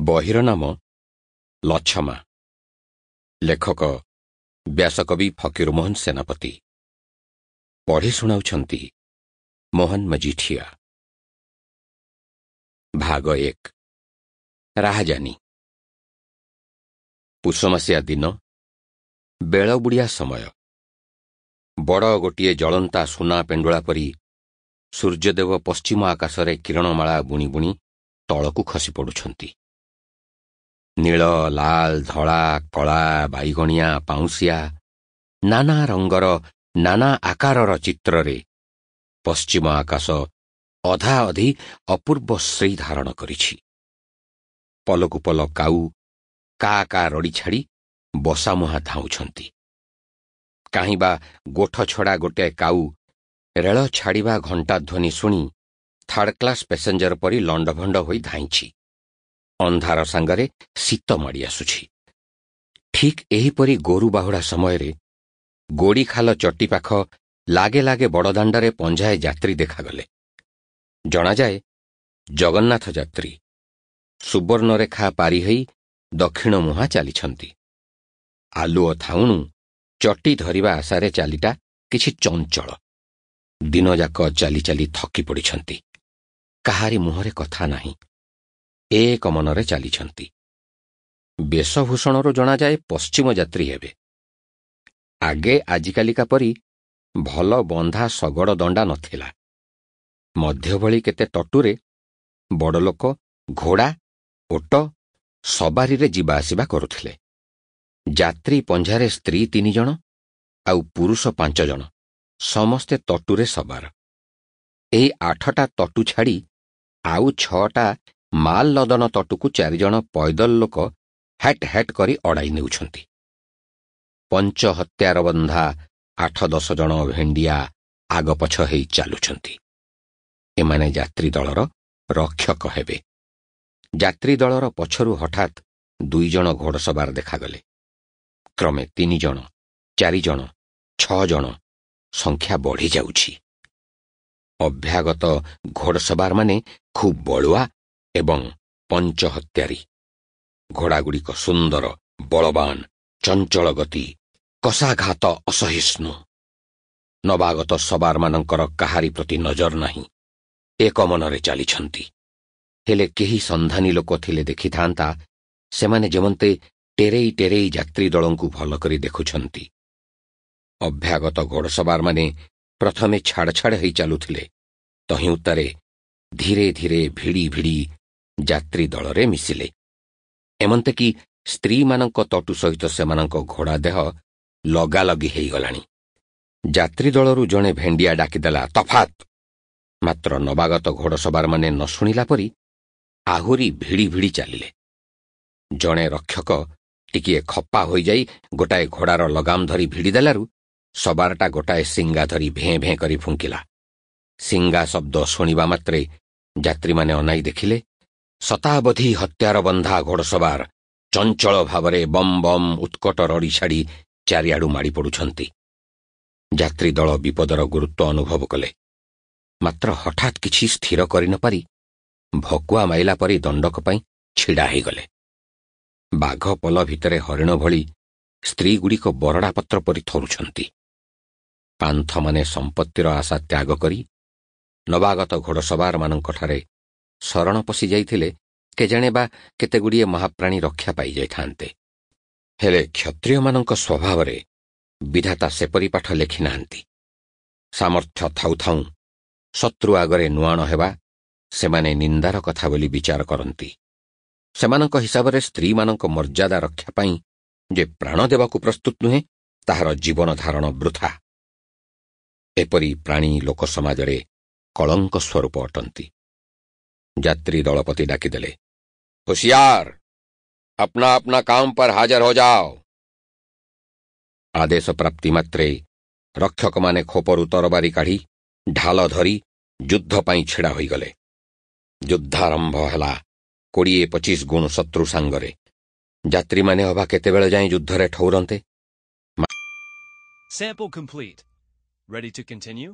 ବହିର ନାମ ଲଛମା। ଲେଖକ ବ୍ୟାସକବି ଫକୀରମୋହନ ସେନାପତି। ପଢ଼ି ଶୁଣାଉଛନ୍ତି ମୋହନ ମଜିଠିଆ। ଭାଗ 1। ରାହାଜାନୀ। ପୁଷମାସିଆ ଦିନ, ବେଳବୁଡ଼ିଆ ସମୟ। ବଡ଼ ଗୋଟିଏ ଜଳନ୍ତା ସୁନା ପେଣ୍ଡୁଳା ପରି ସୂର୍ଯ୍ୟଦେବ ପଶ୍ଚିମ ଆକାଶରେ କିରଣମାଳା ବୁଣି ବୁଣି ତଳକୁ ଖସି ପଡ଼ୁଛନ୍ତି। ନୀଳ, ଲାଲ, ଧଳା, କଳା, ବାଇଗଣିଆ, ପାଉଁଶିଆ, ନାନା ରଙ୍ଗର ନାନା ଆକାରର ଚିତ୍ରରେ ପଶ୍ଚିମ ଆକାଶ ଅଧାଅଧି ଅପୂର୍ବ ଶ୍ରୀ ଧାରଣ କରିଛି। ପଲକୁ ପଲ କାଉ କା କା ରଡ଼ି ଛାଡ଼ି ବସାମୁହାଁ ଧାଉଁଛନ୍ତି। କାହିଁ ବା ଗୋଠ ଛଡ଼ା ଗୋଟାଏ କାଉ ରେଳ ଛାଡ଼ିବା ଘଣ୍ଟା ଧ୍ୱନି ଶୁଣି ଥାର୍ଡ କ୍ଲାସ ପାସେଞ୍ଜର ପରି ଲଣ୍ଡଭଣ୍ଡ ହୋଇ ଧାଇଁଛି। ଅନ୍ଧାର ସାଙ୍ଗରେ ଶୀତ ମାଡ଼ି ଆସୁଛି। ଠିକ୍ ଏହିପରି ଗୋରୁ ବାହୁଡ଼ା ସମୟରେ ଗୋଡ଼ିଖାଲ ଚଟି ପାଖ ଲାଗେ ଲାଗେ ବଡ଼ଦାଣ୍ଡରେ ପଞ୍ଝାଏ ଯାତ୍ରୀ ଦେଖାଗଲେ। ଜଣାଯାଏ ଜଗନ୍ନାଥ ଯାତ୍ରୀ ସୁବର୍ଣ୍ଣରେଖା ପାରି ହୋଇ ଦକ୍ଷିଣ ମୁହାଁ ଚାଲିଛନ୍ତି। ଆଲୁଅ ଥାଉଣୁ ଚଟି ଧରିବା ଆଶାରେ ଚାଲିଟା କିଛି ଚଞ୍ଚଳ। ଦିନଯାକ ଚାଲି ଚାଲି ଥକି ପଡ଼ିଛନ୍ତି। କାହାରି ମୁହଁରେ କଥା ନାହିଁ। ଏକ ମନରେ ଚାଲିଛନ୍ତି। ବେଶଭୂଷଣରୁ ଜଣାଯାଏ ପଶ୍ଚିମ ଯାତ୍ରୀ ହେବେ। ଆଗେ ଆଜିକାଲିକା ପରି ଭଲ ବନ୍ଧା ଶଗଡ଼ ଦଣ୍ଡା ନଥିଲା। ମଧ୍ୟଭଳି କେତେ ତଟୁରେ ବଡ଼ଲୋକ ଘୋଡ଼ା, ଓଟ, ସବାରିରେ ଯିବା ଆସିବା କରୁଥିଲେ। ଯାତ୍ରୀ ପଞ୍ଝାରେ ସ୍ତ୍ରୀ 3 ଜଣ ଆଉ ପୁରୁଷ 5 ଜଣ, ସମସ୍ତେ ତଟୁରେ ସବାର। ଏହି 8ଟା ତଟୁ ଛାଡ଼ି ଆଉ 6ଟା ମାଲ ଲଦନ ତଟୁକୁ 4 ଜଣ ପୈଦଲ ଲୋକ ହ୍ୟାଟ୍ ହ୍ୟାଟ୍ କରି ଅଡ଼ାଇ ନେଉଛନ୍ତି। ପଞ୍ଚ ହତ୍ୟାର ବନ୍ଧା 8-10 ଜଣ ଭେଣ୍ଡିଆ ଆଗପଛ ହେଇ ଚାଲୁଛନ୍ତି। ଏମାନେ ଯାତ୍ରୀ ଦଳର ରକ୍ଷକ ହେବେ। ଯାତ୍ରୀ ଦଳର ପଛରୁ ହଠାତ୍ 2 ଜଣ ଘୋଡ଼ସବାର ଦେଖାଗଲେ। କ୍ରମେ 3 ଜଣ, 4 ଜଣ, 6 ଜଣ, ସଂଖ୍ୟା ବଢ଼ି ଯାଉଛି। ଅଭ୍ୟାଗତ ଘୋଡ଼ସବାରମାନେ ଖୁବ୍ ବଳୁଆ ଏବଂ ପଞ୍ଚ ହତ୍ୟାରୀ। ଘୋଡ଼ାଗୁଡ଼ିକ ସୁନ୍ଦର, ବଳବାନ, ଚଞ୍ଚଳ ଗତି, କଷାଘାତ ଅସହିଷ୍ଣୁ। ନବାଗତ ସବାରମାନଙ୍କର କାହାରି ପ୍ରତି ନଜର ନାହିଁ। ଏକ ମନରେ ଚାଲିଛନ୍ତି। ହେଲେ କେହି ସନ୍ଧାନୀ ଲୋକ ଥିଲେ ଦେଖିଥାନ୍ତା, ସେମାନେ ଯେମନ୍ତେ ଟେରେଇ ଟେରେଇ ଯାତ୍ରୀ ଦଳଙ୍କୁ ଭଲ କରି ଦେଖୁଛନ୍ତି। ଅଭ୍ୟାଗତ ଘୋଡ଼ସବାରମାନେ ପ୍ରଥମେ ଛାଡ଼ ଛାଡ଼ ହେଇ ଚାଲୁଥିଲେ। ତହିଁଉତ୍ତାରେ ଧୀରେ ଧୀରେ ଭିଡ଼ି ଭିଡ଼ି ଯାତ୍ରୀ ଦଳରେ ମିଶିଲେ। ଏମନ୍ତେ କି ସ୍ତ୍ରୀମାନଙ୍କ ତଟୁ ସହିତ ସେମାନଙ୍କ ଘୋଡ଼ା ଦେହ ଲଗାଲଗି ହେଇଗଲାଣି। ଯାତ୍ରୀ ଦଳରୁ ଜଣେ ଭେଣ୍ଡିଆ ଡାକିଦେଲା, ତଫାତ୍! ମାତ୍ର ନବାଗତ ଘୋଡ଼ସବାରମାନେ ନ ଶୁଣିଲା ପରି ଆହୁରି ଭିଡ଼ି ଭିଡ଼ି ଚାଲିଲେ। ଜଣେ ରକ୍ଷକ ଟିକିଏ ଖପା ହୋଇଯାଇ ଗୋଟାଏ ଘୋଡ଼ାର ଲଗାମ ଧରି ଭିଡ଼ି ଦେଲାରୁ ସବାରଟା ଗୋଟାଏ ସିଙ୍ଗା ଧରି ଭେଁ ଭେଁ କରି ଫୁଙ୍କିଲା। ସିଙ୍ଗା ଶବ୍ଦ ଶୁଣିବା ମାତ୍ରେ ଯାତ୍ରୀମାନେ ଅନାଇ ଦେଖିଲେ, ଶତାବଧି ହତ୍ୟାର ବନ୍ଧା ଘୋଡ଼ସବାର ଚଞ୍ଚଳ ଭାବରେ ବମ୍ ବମ୍ ଉତ୍କଟ ରଡ଼ି ଛାଡ଼ି ଚାରିଆଡ଼ୁ ମାଡ଼ି ପଡ଼ୁଛନ୍ତି। ଯାତ୍ରୀ ଦଳ ବିପଦର ଗୁରୁତ୍ୱ ଅନୁଭବ କଲେ। ମାତ୍ର ହଠାତ୍ କିଛି ସ୍ଥିର କରି ନ ପାରି ଭକୁଆ ମାଇଲା ପରି ଦଣ୍ଡକ ପାଇଁ ଛିଡ଼ା ହେଇଗଲେ। ବାଘ ପଲ ଭିତରେ ହରିଣ ଭଳି ସ୍ତ୍ରୀଗୁଡ଼ିକ ବରଡ଼ାପତ୍ର ପରି ଥରୁଛନ୍ତି। ପାନ୍ଥମାନେ ସମ୍ପତ୍ତିର ଆଶା ତ୍ୟାଗ କରି ନବାଗତ ଘୋଡ଼ସବାରମାନଙ୍କଠାରେ ଶରଣ ପଶି ଯାଇଥିଲେ କେଜାଣେ ବା କେତେଗୁଡ଼ିଏ ମହାପ୍ରାଣୀ ରକ୍ଷା ପାଇଯାଇଥାନ୍ତେ। ହେଲେ କ୍ଷତ୍ରିୟମାନଙ୍କ ସ୍ୱଭାବରେ ବିଧାତା ସେପରି ପାଠ ଲେଖିନାହାନ୍ତି। ସାମର୍ଥ୍ୟ ଥାଉ ଥାଉଁ ଶତ୍ରୁ ଆଗରେ ନୁଆଣ ହେବା ସେମାନେ ନିନ୍ଦାର କଥା ବୋଲି ବିଚାର କରନ୍ତି। ସେମାନଙ୍କ ହିସାବରେ ସ୍ତ୍ରୀମାନଙ୍କ ମର୍ଯ୍ୟାଦା ରକ୍ଷା ପାଇଁ ଯେ ପ୍ରାଣ ଦେବାକୁ ପ୍ରସ୍ତୁତ ନୁହେଁ, ତାହାର ଜୀବନ ଧାରଣ ବୃଥା। ଏପରି ପ୍ରାଣୀ ଲୋକ ସମାଜରେ କଳଙ୍କ ସ୍ୱରୂପ ଅଟନ୍ତି। ଯାତ୍ରୀ ଦଳପତି ଡାକିଦେଲେ, ହୋସିୟାର! अपना अपना काम पर हाजर हो जाओ। ଆଦେଶ ପ୍ରାପ୍ତି ମାତ୍ରେ ରକ୍ଷକମାନେ ଖୋପରୁ ତରବାରୀ କାଢ଼ି ଢାଲ ଧରି ଯୁଦ୍ଧ ପାଇଁ ଛିଡ଼ା ହୋଇଗଲେ। ଯୁଦ୍ଧାରମ୍ଭ ହେଲା 20-25 ଗୁଣ ଶତ୍ରୁ ସାଙ୍ଗରେ। ଯାତ୍ରୀମାନେ ଅବା କେତେବେଳେ ଯାଇ ଯୁଦ୍ଧରେ ଠଉରନ୍ତେ। Sample complete. Ready to continue?